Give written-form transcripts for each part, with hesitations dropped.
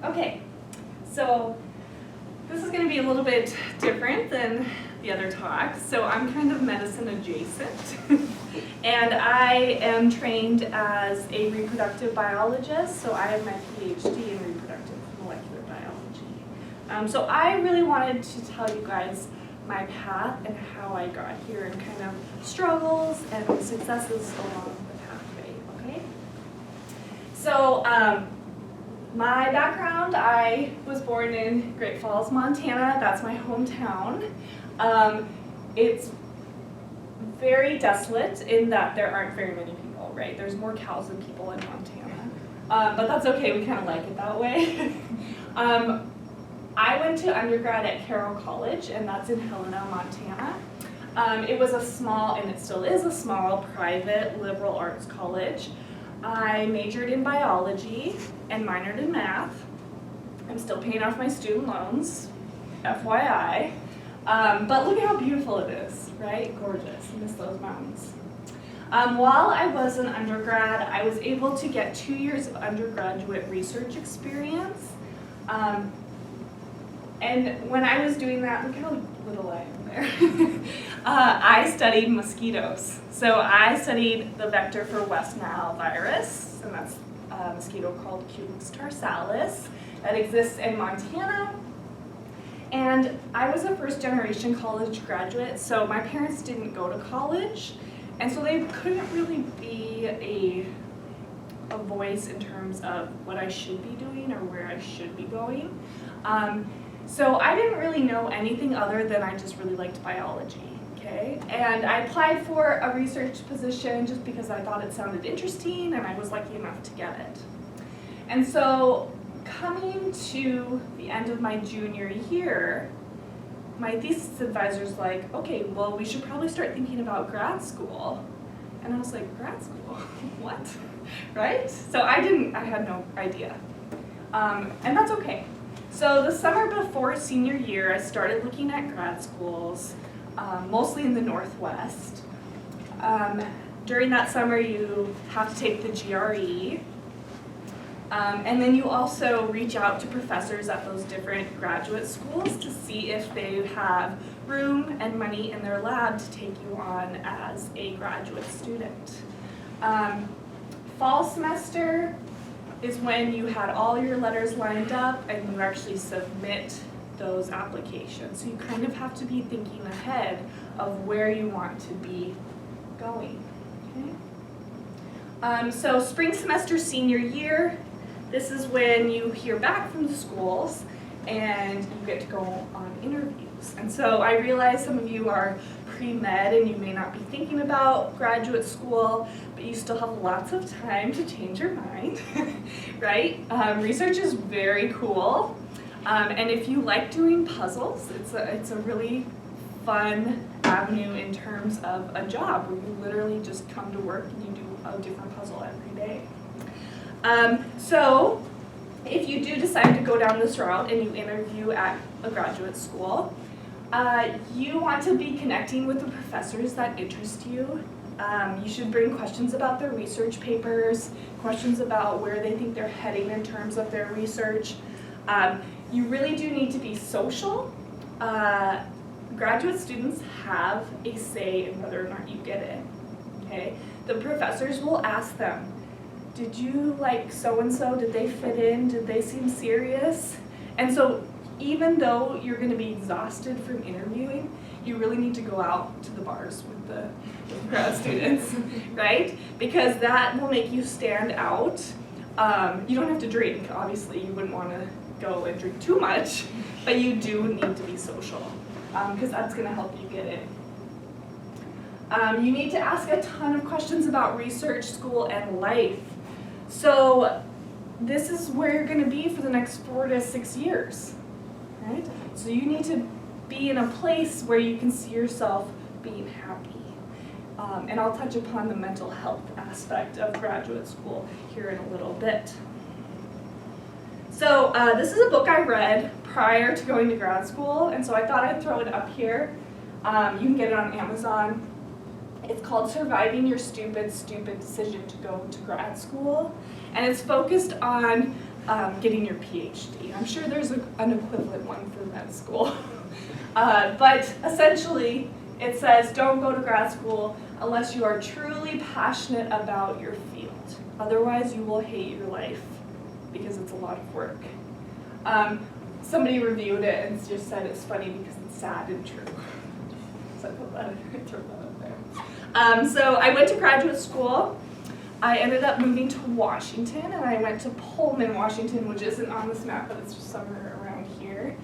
Okay, so this is going to be a little bit different than the other talks. So I'm kind of medicine adjacent. And I am trained as a reproductive biologist, so I have my PhD in reproductive molecular biology. So I really wanted to tell you guys my path and how I got here and kind of struggles and successes along the pathway, okay? So my background, I was born in Great Falls, Montana. That's my hometown. It's very desolate in that there aren't very many people, right? There's more cows than people in Montana. But that's okay, we kind of like it that way. I went to undergrad at Carroll College, and that's in Helena, Montana. It was a small, and it still is a small, private liberal arts college. I majored in biology and minored in math. I'm still paying off my student loans, FYI. But look at how beautiful it is, right? Gorgeous. I miss those mountains. While I was an undergrad, I was able to get 2 years of undergraduate research experience. And when I was doing that, look how little I am there. I studied mosquitoes. So I studied the vector for West Nile virus, and that's a mosquito called Culex tarsalis that exists in Montana. And I was a first-generation college graduate, so my parents didn't go to college, and so they couldn't really be a voice in terms of what I should be doing or where I should be going. So I didn't really know anything other than I just really liked biology, okay? And I applied for a research position just because I thought it sounded interesting, and I was lucky enough to get it. And so coming to the end of my junior year, my thesis advisor's like, okay, well, we should probably start thinking about grad school. And I was like, grad school? What? Right? So I had no idea. And that's okay. So the summer before senior year, I started looking at grad schools, mostly in the Northwest. During that summer, you have to take the GRE. And then you also reach out to professors at those different graduate schools to see if they have room and money in their lab to take you on as a graduate student. Fall semester is when you had all your letters lined up and you actually submit those applications. So you kind of have to be thinking ahead of where you want to be going. Okay? So spring semester, senior year, this is when you hear back from the schools and you get to go on interviews. And so I realize some of you are pre-med and you may not be thinking about graduate school, but you still have lots of time to change your mind, right? Research is very cool. And if you like doing puzzles, it's a really fun avenue in terms of a job where you literally just come to work and you do a different puzzle every day. So if you do decide to go down this route and you interview at a graduate school, you want to be connecting with the professors that interest you. You should bring questions about their research papers, questions about where they think they're heading in terms of their research. You really do need to be social. Graduate students have a say in whether or not you get in. Okay? The professors will ask them, did you like so-and-so? Did they fit in? Did they seem serious? And so even though you're going to be exhausted from interviewing, you really need to go out to the bars with the grad students, right? Because that will make you stand out. You don't have to drink, obviously. You wouldn't want to go and drink too much, but you do need to be social because that's going to help you get in. You need to ask a ton of questions about research, school, and life. So this is where you're going to be for the next 4 to 6 years, right? So you need to be in a place where you can see yourself being happy. And I'll touch upon the mental health aspect of graduate school here in a little bit. So this is a book I read prior to going to grad school, and so I thought I'd throw it up here. You can get it on Amazon. It's called Surviving Your Stupid Decision to Go to Grad School. And it's focused on getting your PhD. I'm sure there's an equivalent one for med school. But essentially, it says don't go to grad school unless you are truly passionate about your field. Otherwise, you will hate your life because it's a lot of work. Somebody reviewed it and just said it's funny because it's sad and true. So I put that, throw that up there. So I went to graduate school. I ended up moving to Washington, and I went to Pullman, Washington, which isn't on this map, but it's just somewhere around here.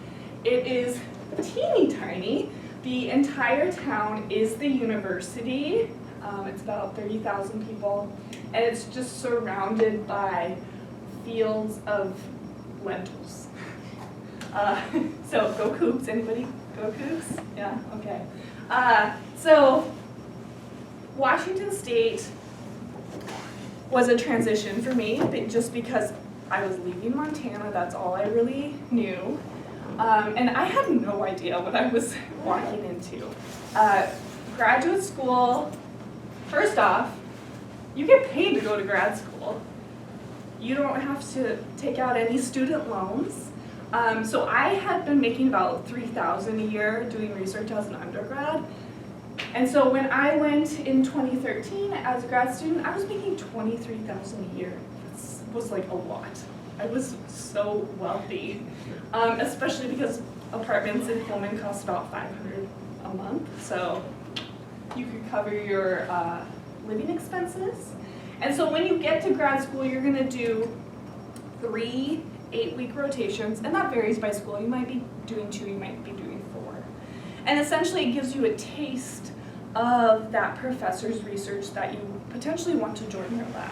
It is teeny tiny. The entire town is the university. It's about 30,000 people, and it's just surrounded by fields of lentils. So go Cougs, anybody? Go Cougs? Yeah, okay. So Washington State was a transition for me, just because I was leaving Montana, that's all I really knew. And I had no idea what I was walking into. Graduate school, first off, you get paid to go to grad school. You don't have to take out any student loans. So I had been making about $3,000 a year doing research as an undergrad. And so when I went in 2013 as a grad student, I was making $23,000 a year. That was like a lot. I was so wealthy, especially because apartments in Pullman cost about $500 a month. So you could cover your living expenses. And so when you get to grad school, you're going to do 3 8-week rotations, and that varies by school. You might be doing 2, you might be doing 4. And essentially it gives you a taste of that professor's research that you potentially want to join their lab.